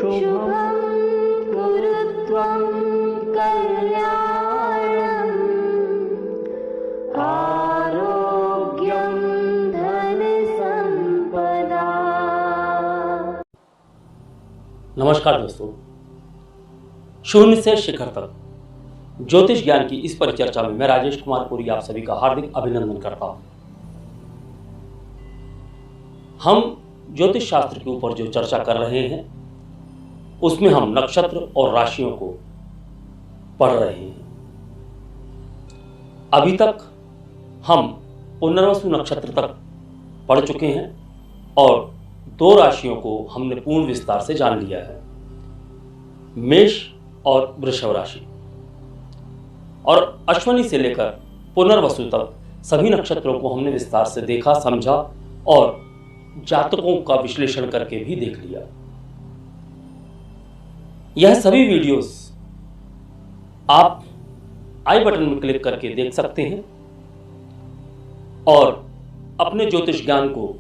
शुभं कुरुत्वं कल्याणम् आरोग्यं धनसंपदा। नमस्कार दोस्तों, शून्य से शिखर तक ज्योतिष ज्ञान की इस परिचर्चा में मैं राजेश कुमार पुरी आप सभी का हार्दिक अभिनंदन करता हूं। हम ज्योतिष शास्त्र के ऊपर जो चर्चा कर रहे हैं उसमें हम नक्षत्र और राशियों को पढ़ रहे हैं। अभी तक हम पुनर्वसु नक्षत्र तक पढ़ चुके हैं और 2 राशियों को हमने पूर्ण विस्तार से जान लिया है, मेष और वृषभ राशि। और अश्विनी से लेकर पुनर्वसु तक सभी नक्षत्रों को हमने विस्तार से देखा, समझा और जातकों का विश्लेषण करके भी देख लिया। यह सभी वीडियोस आप आई बटन में क्लिक करके देख सकते हैं और अपने ज्योतिष ज्ञान को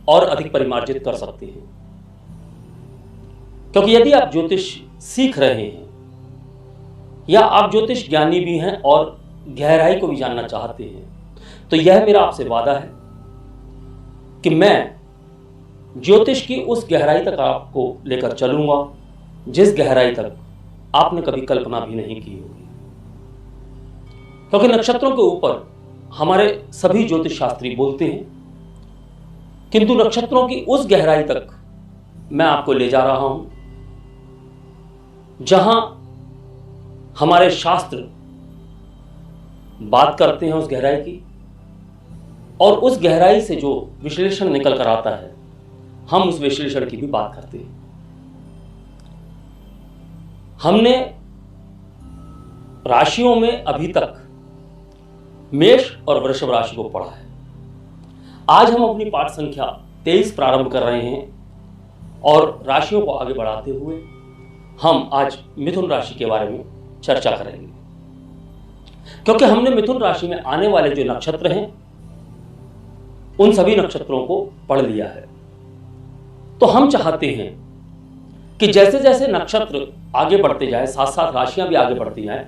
और अधिक परिमार्जित कर सकते हैं। क्योंकि यदि आप ज्योतिष सीख रहे हैं या आप ज्योतिष ज्ञानी भी हैं और गहराई को भी जानना चाहते हैं, तो यह मेरा आपसे वादा है कि मैं ज्योतिष की उस गहराई तक आपको लेकर चलूंगा जिस गहराई तक आपने कभी कल्पना भी नहीं की होगी। क्योंकि नक्षत्रों के ऊपर हमारे सभी ज्योतिष शास्त्री बोलते हैं, किंतु नक्षत्रों की उस गहराई तक मैं आपको ले जा रहा हूं जहां हमारे शास्त्र बात करते हैं उस गहराई की, और उस गहराई से जो विश्लेषण निकल कर आता है हम उस विश्लेषण की भी बात करते हैं। हमने राशियों में अभी तक मेष और वृषभ राशि को पढ़ा है। आज हम अपनी पाठ संख्या 23 प्रारंभ कर रहे हैं और राशियों को आगे बढ़ाते हुए हम आज मिथुन राशि के बारे में चर्चा करेंगे। क्योंकि हमने मिथुन राशि में आने वाले जो नक्षत्र हैं उन सभी नक्षत्रों को पढ़ लिया है, तो हम चाहते हैं कि जैसे जैसे नक्षत्र आगे बढ़ते जाए, साथ साथ राशियां भी आगे बढ़ती जाएं,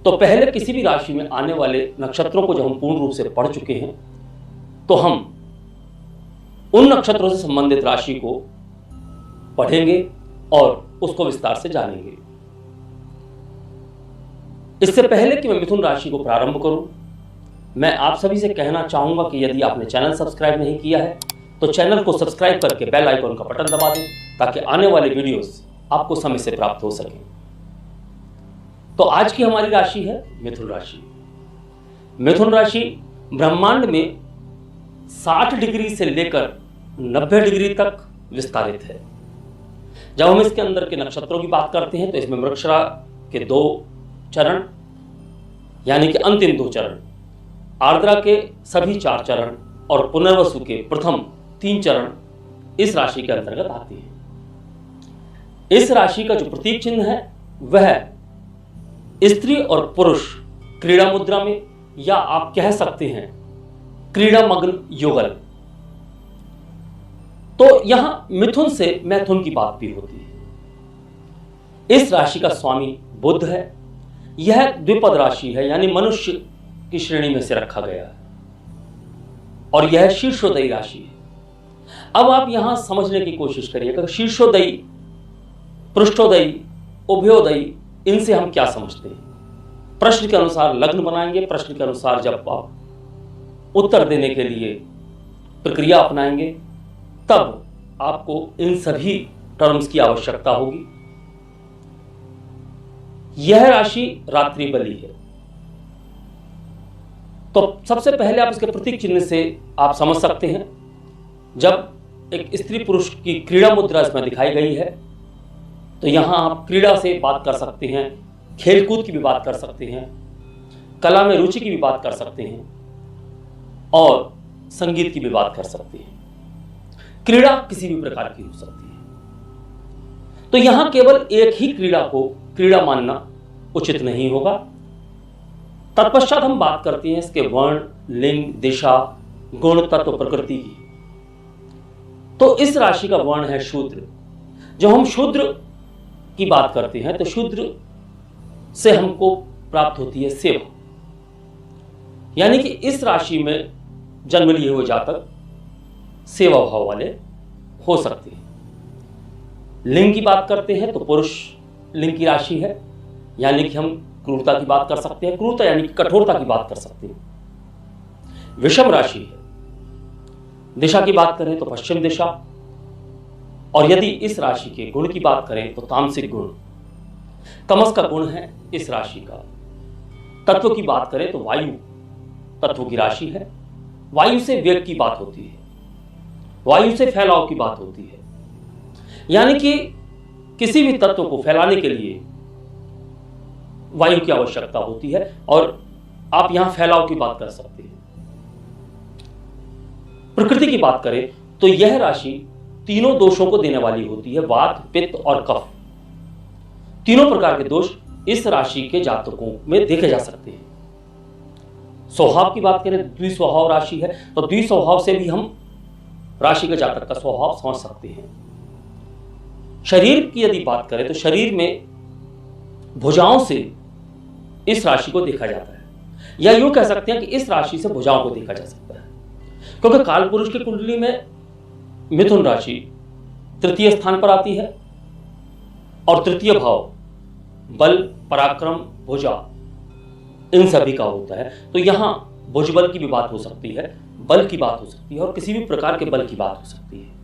तो पहले किसी भी राशि में आने वाले नक्षत्रों को जब हम पूर्ण रूप से पढ़ चुके हैं तो हम उन नक्षत्रों से संबंधित राशि को पढ़ेंगे और उसको विस्तार से जानेंगे। इससे पहले कि मैं मिथुन राशि को प्रारंभ करूं, मैं आप सभी से कहना चाहूंगा कि यदि आपने चैनल सब्सक्राइब नहीं किया है तो चैनल को सब्सक्राइब करके बेल आइकन का बटन दबा दें ताकि आने वाले वीडियोस आपको समय से प्राप्त हो सके। तो आज की हमारी राशि है मिथुन राशि। मिथुन राशि ब्रह्मांड में 60 डिग्री से लेकर 90 डिग्री तक विस्तारित है। जब हम इसके अंदर के नक्षत्रों की बात करते हैं तो इसमें मृगशिरा के 2 चरण यानी कि अंतिम 2 चरण, आर्द्रा के सभी 4 चरण और पुनर्वसु के प्रथम 3 चरण इस राशि के अंतर्गत आते हैं। इस राशि का जो प्रतीक चिन्ह है वह स्त्री और पुरुष क्रीड़ा मुद्रा में, या आप कह सकते हैं क्रीड़ा मग्न युगल। तो यहां मिथुन से मैथुन की बात भी होती है। इस राशि का स्वामी बुध है। यह द्विपद राशि है यानी मनुष्य की श्रेणी में से रखा गया है और यह शीर्षोदयी राशि है। अब आप यहां समझने की कोशिश करिएगा, शीर्षोदयी, पृष्ठोदयी, उभयोदयी, इनसे हम क्या समझते हैं। प्रश्न के अनुसार लग्न बनाएंगे, प्रश्न के अनुसार जब आप उत्तर देने के लिए प्रक्रिया अपनाएंगे तब आपको इन सभी टर्म्स की आवश्यकता होगी। यह राशि रात्रि बली है, तो सबसे पहले आप इसके प्रतीक चिन्ह से आप समझ सकते हैं। जब एक स्त्री पुरुष की क्रीड़ा मुद्रा इसमें दिखाई गई है तो यहां आप क्रीड़ा से बात कर सकते हैं, खेलकूद की भी बात कर सकते हैं, कला में रुचि की भी बात कर सकते हैं और संगीत की भी बात कर सकते हैं। क्रीड़ा किसी भी प्रकार की हो सकती है। तो यहां केवल एक ही क्रीड़ा को क्रीड़ा मानना उचित नहीं होगा। तत्पश्चात हम बात करते हैं इसके वर्ण, लिंग, दिशा, गुण, तत्व, प्रकृति की। तो इस राशि का वर्ण है शूद्र। जब हम शूद्र की बात करते हैं तो शूद्र से हमको प्राप्त होती है सेवा, यानी कि इस राशि में जन्म लिए हुए जातक सेवा भाव वाले हो सकते हैं। लिंग की बात करते हैं तो पुरुष लिंग की राशि है, यानी कि हम क्रूरता की बात कर सकते हैं, क्रूरता यानी कि कठोरता की बात कर सकते हैं। विषम राशि है। दिशा की बात करें तो पश्चिम दिशा, और यदि इस राशि के गुण की बात करें तो तामसिक गुण, तमस का गुण है इस राशि का। तत्व की बात करें तो वायु तत्व की राशि है। वायु से वेग की बात होती है, वायु से फैलाव की बात होती है, यानी कि किसी भी तत्व को फैलाने के लिए वायु की आवश्यकता होती है, और आप यहां फैलाव की बात कर सकते हैं। प्रकृति की बात करें तो यह राशि तीनों दोषों को देने वाली होती है, वात, पित्त और कफ। तीनों प्रकार के दोष इस राशि के जातकों में देखे जा सकते हैं। स्वभाव की बात करें, द्विस्वभाव राशि है, तो द्विस्वभाव से भी हम राशि के जातक का स्वभाव समझ सकते हैं। शरीर की यदि बात करें तो शरीर में भुजाओं से इस राशि को देखा जाता है, या यूं कह सकते हैं कि इस राशि से भुजाओं को देखा जा सकता है, क्योंकि काल पुरुष की कुंडली में मिथुन राशि तृतीय स्थान पर आती है, और तृतीय भाव बल, पराक्रम, भुजा इन सभी का होता है। तो यहां भुजबल की भी बात हो सकती है, बल की बात हो सकती है, और किसी भी प्रकार के बल की बात हो सकती है।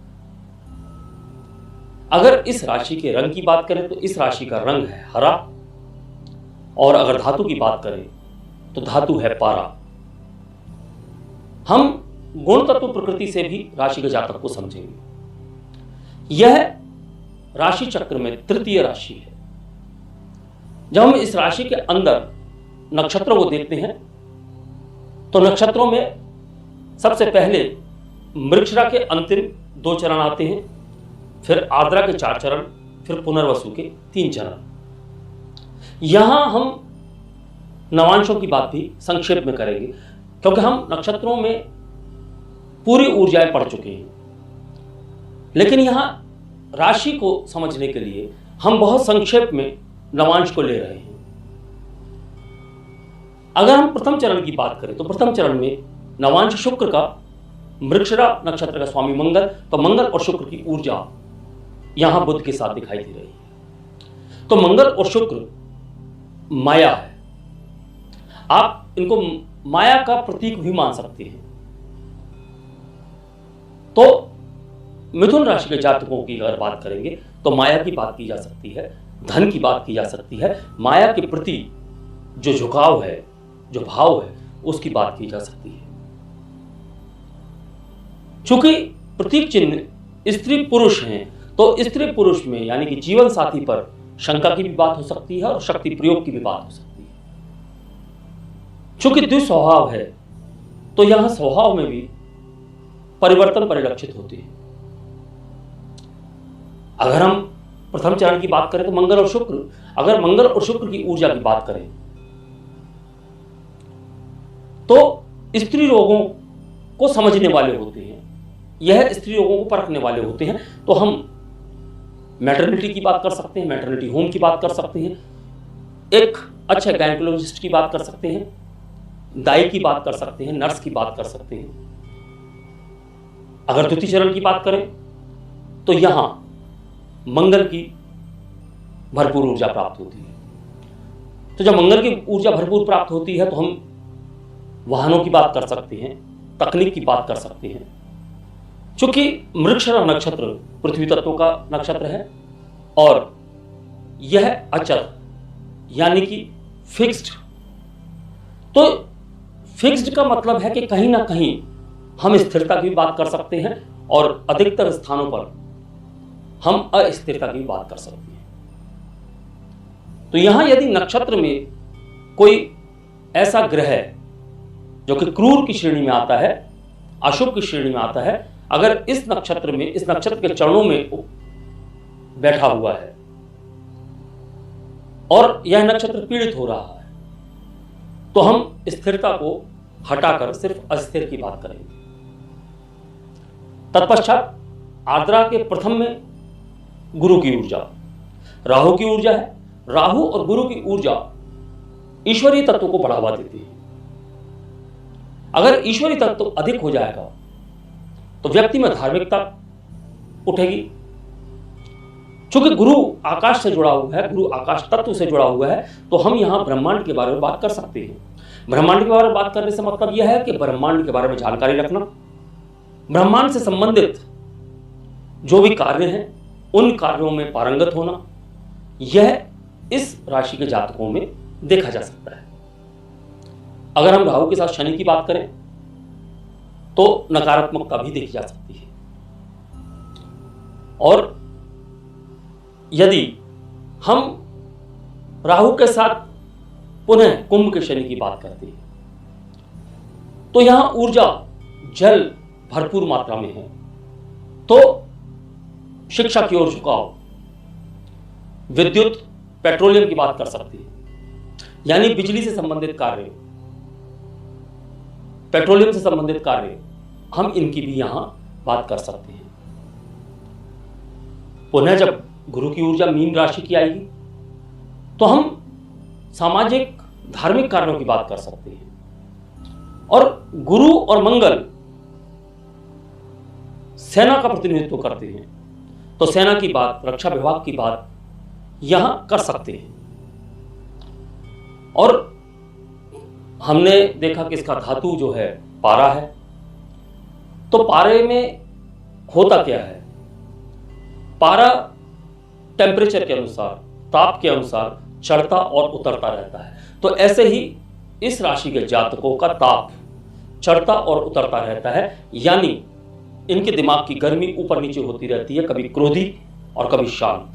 अगर इस राशि के रंग की बात करें तो इस राशि का रंग है हरा, और अगर धातु की बात करें तो धातु है पारा। हम गुण तत्व प्रकृति से भी राशि के जातक को समझेंगे। यह राशि चक्र में तृतीय राशि है। जब हम इस राशि के अंदर नक्षत्रों को देखते हैं तो नक्षत्रों में सबसे पहले मृगशिरा के अंतिम 2 चरण आते हैं, फिर आर्द्रा के 4 चरण, फिर पुनर्वसु के 3 चरण। यहां हम नवांशों की बात भी संक्षेप में करेंगे, क्योंकि हम नक्षत्रों में पूरी ऊर्जाएं पढ़ चुके हैं, लेकिन यहां राशि को समझने के लिए हम बहुत संक्षेप में नवांश को ले रहे हैं। अगर हम प्रथम चरण की बात करें तो प्रथम चरण में नवांश शुक्र का, मृगशिरा नक्षत्र का स्वामी मंगल, तो मंगल और शुक्र की ऊर्जा यहां बुध के साथ दिखाई दे रही है। तो मंगल और शुक्र माया है, आप इनको माया का प्रतीक भी मान सकते हैं। तो मिथुन राशि के जातकों की अगर बात करेंगे तो माया की बात की जा सकती है, धन की बात की जा सकती है, माया के प्रति जो झुकाव है, जो भाव है, उसकी बात की जा सकती है। चूंकि प्रतीक चिन्ह स्त्री पुरुष हैं, तो स्त्री पुरुष में यानी कि जीवन साथी पर शंका की भी बात हो सकती है और शक्ति प्रयोग की भी बात हो सकती है। चूंकि द्विस्वभाव है तो यहां स्वभाव में भी परिवर्तन परिलक्षित होते हैं। अगर हम प्रथम चरण की बात करें तो मंगल और शुक्र, अगर मंगल और शुक्र की ऊर्जा की बात करें तो स्त्री रोगों को समझने वाले होते हैं, यह स्त्री रोगों को परखने वाले होते हैं। तो हम मैटरनिटी की बात कर सकते हैं, मैटरनिटी होम की बात कर सकते हैं, एक अच्छे गायनेकोलॉजिस्ट की बात कर सकते हैं, दाई की बात कर सकते हैं, नर्स की बात कर सकते हैं। अगर द्वितीय चरण की बात करें तो यहां मंगल की भरपूर ऊर्जा प्राप्त होती है। तो जब मंगल की ऊर्जा भरपूर प्राप्त होती है तो हम वाहनों की बात कर सकते हैं, तकनीक की बात कर सकते हैं। चूंकि मृगशिरा नक्षत्र पृथ्वी तत्व का नक्षत्र है और यह अचल यानी कि फिक्स्ड, तो फिक्स्ड का मतलब है कि कहीं ना कहीं हम स्थिरता की भी बात कर सकते हैं और अधिकतर स्थानों पर हम अस्थिरता की भी बात कर सकते हैं। तो यहां यदि नक्षत्र में कोई ऐसा ग्रह है जो कि क्रूर की श्रेणी में आता है, अशुभ की श्रेणी में आता है, अगर इस नक्षत्र में, इस नक्षत्र के चरणों में बैठा हुआ है और यह नक्षत्र पीड़ित हो रहा है, तो हम स्थिरता को हटाकर सिर्फ अस्थिर की बात करेंगे। तत्पश्चात आर्द्रा के प्रथम में गुरु की ऊर्जा, राहु की ऊर्जा है। राहु और गुरु की ऊर्जा ईश्वरीय तत्व को बढ़ावा देती है। अगर ईश्वरीय तत्व अधिक हो जाएगा तो व्यक्ति में धार्मिकता उठेगी। चूंकि गुरु आकाश से जुड़ा हुआ है, गुरु आकाश तत्व से जुड़ा हुआ है, तो हम यहां ब्रह्मांड के बारे में बात कर सकते हैं। ब्रह्मांड के बारे में बात करने से मतलब यह है कि ब्रह्मांड के बारे में जानकारी रखना, ब्रह्मांड से संबंधित जो भी कार्य हैं उन कार्यों में पारंगत होना, यह इस राशि के जातकों में देखा जा सकता है। अगर हम राहु के साथ शनि की बात करें तो नकारात्मकता भी देखी जा सकती है। और यदि हम राहु के साथ पुनः कुंभ के शनि की बात करते हैं तो यहां ऊर्जा जल भरपूर मात्रा में है, तो शिक्षा की ओर झुकाव, विद्युत, पेट्रोलियम की बात कर सकते हैं, यानी बिजली से संबंधित कार्य, पेट्रोलियम से संबंधित कार्य, हम इनकी भी यहां बात कर सकते हैं। पुनः जब गुरु की ऊर्जा मीन राशि की आएगी तो हम सामाजिक धार्मिक कार्यों की बात कर सकते हैं। और गुरु और मंगल सेना का प्रतिनिधित्व करते हैं, तो सेना की बात, रक्षा विभाग की बात यहां कर सकते हैं। और हमने देखा कि इसका धातु जो है पारा है, तो पारे में होता क्या है, पारा टेम्परेचर के अनुसार, ताप के अनुसार चढ़ता और उतरता रहता है। तो ऐसे ही इस राशि के जातकों का ताप चढ़ता और उतरता रहता है, यानी इनके दिमाग की गर्मी ऊपर नीचे होती रहती है, कभी क्रोधी और कभी शांत।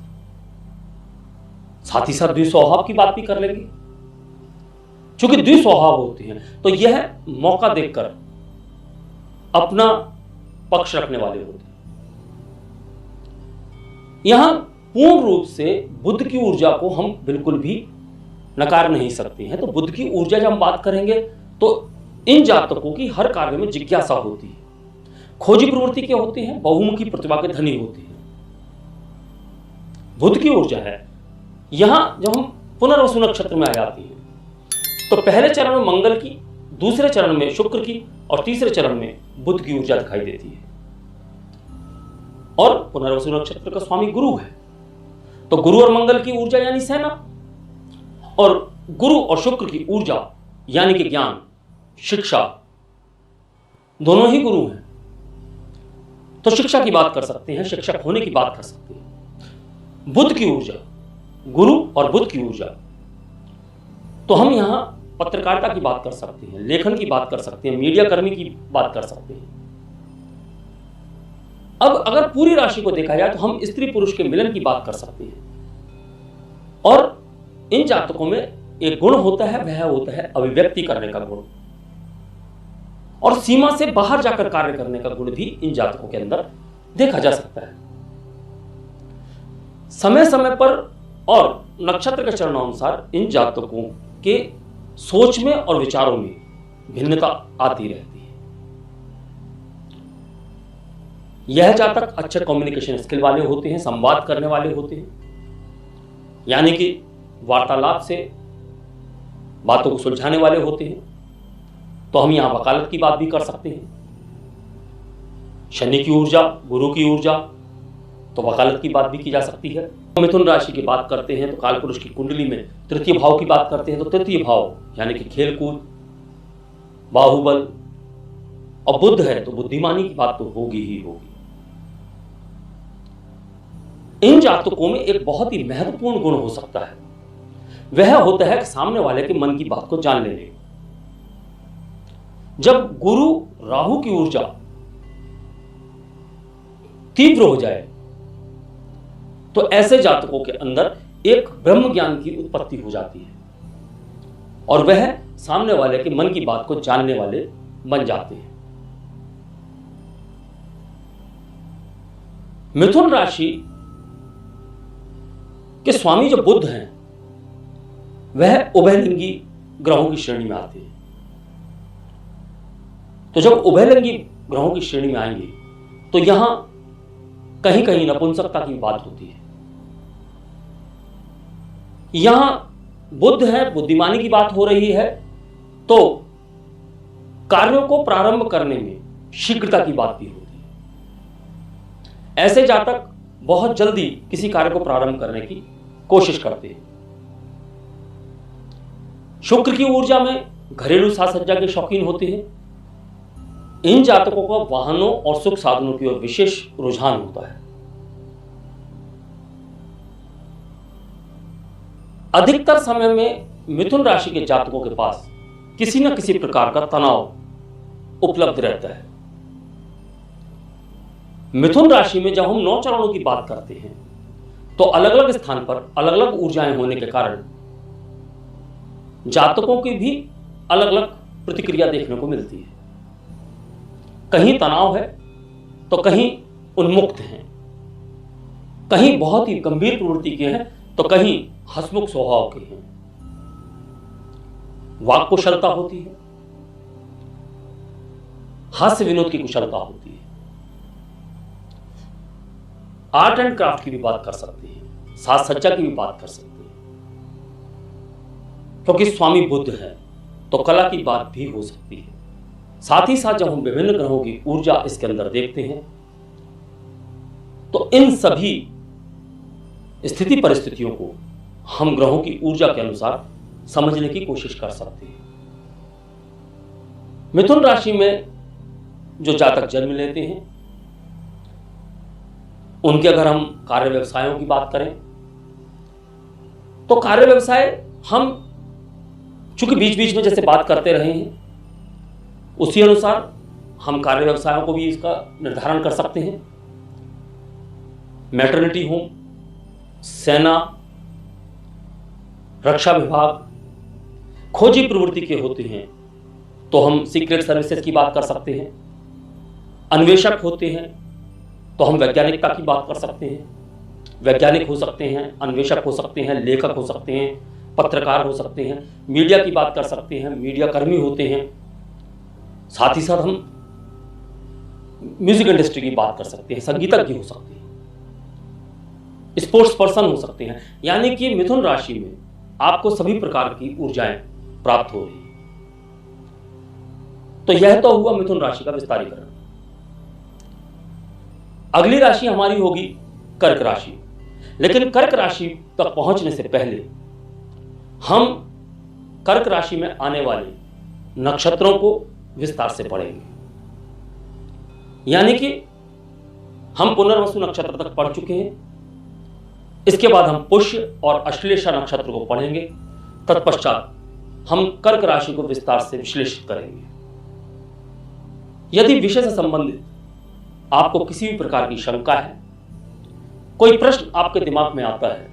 साथ ही साथ द्विस्वभाव की बात भी कर लेंगे। चूंकि द्विस्वभाव होती है तो यह मौका देखकर अपना पक्ष रखने वाले होते हैं। यहां पूर्ण रूप से बुध की ऊर्जा को हम बिल्कुल भी नकार नहीं सकते हैं। तो बुध की ऊर्जा जब हम बात करेंगे तो इन जातकों की हर कार्य में जिज्ञासा होती है, खोजी प्रवृत्ति के होते हैं, बहुमुखी प्रतिभा के धनी होती है। बुध की ऊर्जा है। यहां जब हम पुनर्वसु नक्षत्र में आ जाती है तो पहले चरण में मंगल की, दूसरे चरण में शुक्र की और तीसरे चरण में बुध की ऊर्जा दिखाई देती है। और पुनर्वसु नक्षत्र का स्वामी गुरु है, तो गुरु और मंगल की ऊर्जा यानी सेना, और गुरु और शुक्र की ऊर्जा यानी कि ज्ञान, शिक्षा, दोनों ही गुरु हैं। तो शिक्षा की बात कर सकते हैं, शिक्षक होने की बात कर सकते हैं। बुध की ऊर्जा, गुरु और बुध की ऊर्जा, तो हम यहां पत्रकारिता की बात कर सकते हैं, लेखन की बात कर सकते हैं, मीडिया कर्मी की बात कर सकते हैं। अब अगर पूरी राशि को देखा जाए तो हम स्त्री पुरुष के मिलन की बात कर सकते हैं। और इन जातकों में एक गुण होता है, वह होता है अभिव्यक्ति करने का गुण, और सीमा से बाहर जाकर कार्य करने का गुण भी इन जातकों के अंदर देखा जा सकता है। समय समय पर और नक्षत्र के चरणानुसार इन जातकों के सोच में और विचारों में भिन्नता आती रहती है। यह जातक अच्छे कम्युनिकेशन स्किल वाले होते हैं, संवाद करने वाले होते हैं, यानी कि वार्तालाप से बातों को सुलझाने वाले होते हैं। तो हम यहां वकालत की बात भी कर सकते हैं। शनि की ऊर्जा, गुरु की ऊर्जा, तो वकालत की बात भी की जा सकती है। मिथुन राशि की बात करते हैं तो कालपुरुष की कुंडली में तृतीय भाव की बात करते हैं, तो तृतीय भाव यानी कि खेलकूद, बाहुबल, और बुध है तो बुद्धिमानी की बात तो होगी ही होगी। इन जातकों में एक बहुत ही महत्वपूर्ण गुण हो सकता है, वह होता है कि सामने वाले के मन की बात को जान लेने। जब गुरु राहु की ऊर्जा तीव्र हो जाए तो ऐसे जातकों के अंदर एक ब्रह्म ज्ञान की उत्पत्ति हो जाती है और वह सामने वाले के मन की बात को जानने वाले बन जाते हैं। मिथुन राशि के स्वामी जो बुध हैं वह उभयलिंगी ग्रहों की श्रेणी में आते हैं। तो जब उभयलिंगी ग्रहों की श्रेणी में आएंगे तो यहां कहीं कहीं नपुंसकता की बात होती है। यहां बुद्ध है, बुद्धिमानी की बात हो रही है, तो कार्यों को प्रारंभ करने में शीघ्रता की बात भी होती है। ऐसे जातक बहुत जल्दी किसी कार्य को प्रारंभ करने की कोशिश करते हैं। शुक्र की ऊर्जा में घरेलू साज सज्जा के शौकीन होते हैं। इन जातकों का वाहनों और सुख साधनों की ओर विशेष रुझान होता है। अधिकतर समय में मिथुन राशि के जातकों के पास किसी न किसी प्रकार का तनाव उपलब्ध रहता है। मिथुन राशि में जब हम 9 चरणों की बात करते हैं तो अलग अलग स्थान पर अलग अलग ऊर्जाएं होने के कारण जातकों की भी अलग अलग प्रतिक्रिया देखने को मिलती है। कहीं तनाव है तो कहीं उन्मुक्त हैं, कहीं बहुत ही गंभीर प्रवृत्ति के हैं तो कहीं हंसमुख स्वभाव के हैं। वाक कुशलता होती है, हास्य विनोद की कुशलता होती है, आर्ट एंड क्राफ्ट की भी बात कर सकते हैं, साज सज्जा की भी बात कर सकते हैं, क्योंकि स्वामी बुद्ध है तो कला की बात भी हो सकती है। साथ ही साथ जब हम विभिन्न ग्रहों की ऊर्जा इसके अंदर देखते हैं तो इन सभी स्थिति परिस्थितियों को हम ग्रहों की ऊर्जा के अनुसार समझने की कोशिश कर सकते हैं। मिथुन राशि में जो जातक जन्म लेते हैं उनके अगर हम कार्य व्यवसायों की बात करें तो कार्य व्यवसाय हम चूंकि बीच बीच में जैसे बात करते रहे हैं उसी अनुसार हम कार्य व्यवसायों को भी इसका निर्धारण कर सकते हैं। मैटरनिटी होम, सेना, रक्षा विभाग, खोजी प्रवृत्ति के होते हैं तो हम सीक्रेट सर्विसेज की बात कर सकते हैं। अन्वेषक होते हैं तो हम वैज्ञानिकता की बात कर सकते हैं। वैज्ञानिक हो सकते हैं, अन्वेषक हो सकते हैं, लेखक हो सकते हैं, पत्रकार हो सकते हैं, मीडिया की बात कर सकते हैं, मीडिया कर्मी होते हैं। साथ ही साथ हम म्यूजिक इंडस्ट्री की बात कर सकते हैं, संगीतज्ञ हो सकते हैं, स्पोर्ट्स पर्सन हो सकते हैं। यानी कि मिथुन राशि में आपको सभी प्रकार की ऊर्जाएं प्राप्त हो रही। तो यह तो हुआ मिथुन राशि का विस्तारीकरण। अगली राशि हमारी होगी कर्क राशि। लेकिन कर्क राशि तक पहुंचने से पहले हम कर्क राशि में आने वाले नक्षत्रों को विस्तार से पढ़ेंगे। यानी कि हम पुनर्वसु नक्षत्र तक पढ़ चुके हैं, इसके बाद हम पुष्य और अश्लेषा नक्षत्र को पढ़ेंगे। तत्पश्चात हम कर्क राशि को विस्तार से विश्लेषित करेंगे। यदि विषय से संबंधित आपको किसी भी प्रकार की शंका है, कोई प्रश्न आपके दिमाग में आता है,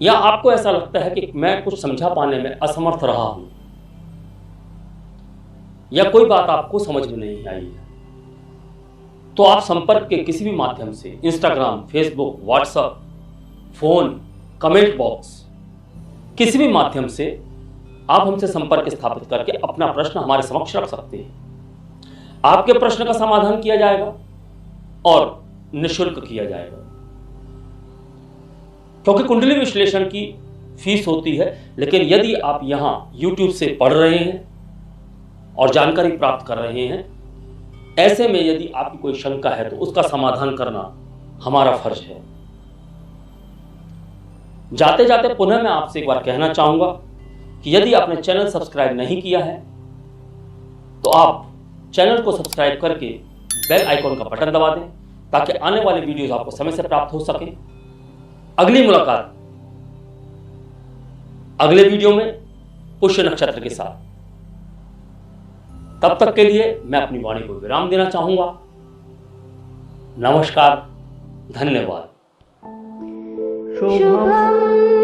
या आपको ऐसा लगता है कि मैं कुछ समझा पाने में असमर्थ रहा हूं, या कोई बात आपको समझ में नहीं आई है, तो आप संपर्क के किसी भी माध्यम से Instagram, Facebook, WhatsApp, phone, comment box, किसी भी माध्यम से आप हमसे संपर्क स्थापित करके अपना प्रश्न हमारे समक्ष रख सकते हैं। आपके प्रश्न का समाधान किया जाएगा और निःशुल्क किया जाएगा। क्योंकि कुंडली विश्लेषण की फीस होती है, लेकिन यदि आप यहां YouTube से पढ़ रहे हैं और जानकारी प्राप्त कर रहे हैं, ऐसे में यदि आपकी कोई शंका है तो उसका समाधान करना हमारा फर्ज है। जाते जाते पुनः मैं आपसे एक बार कहना चाहूंगा कि यदि आपने चैनल सब्सक्राइब नहीं किया है तो आप चैनल को सब्सक्राइब करके बेल आइकॉन का बटन दबा दें ताकि आने वाले वीडियोस आपको समय से प्राप्त हो सके। अगली मुलाकात अगले वीडियो में पुष्य नक्षत्र के साथ। तब तक के लिए मैं अपनी वाणी को विराम देना चाहूंगा। नमस्कार, धन्यवाद। शुभम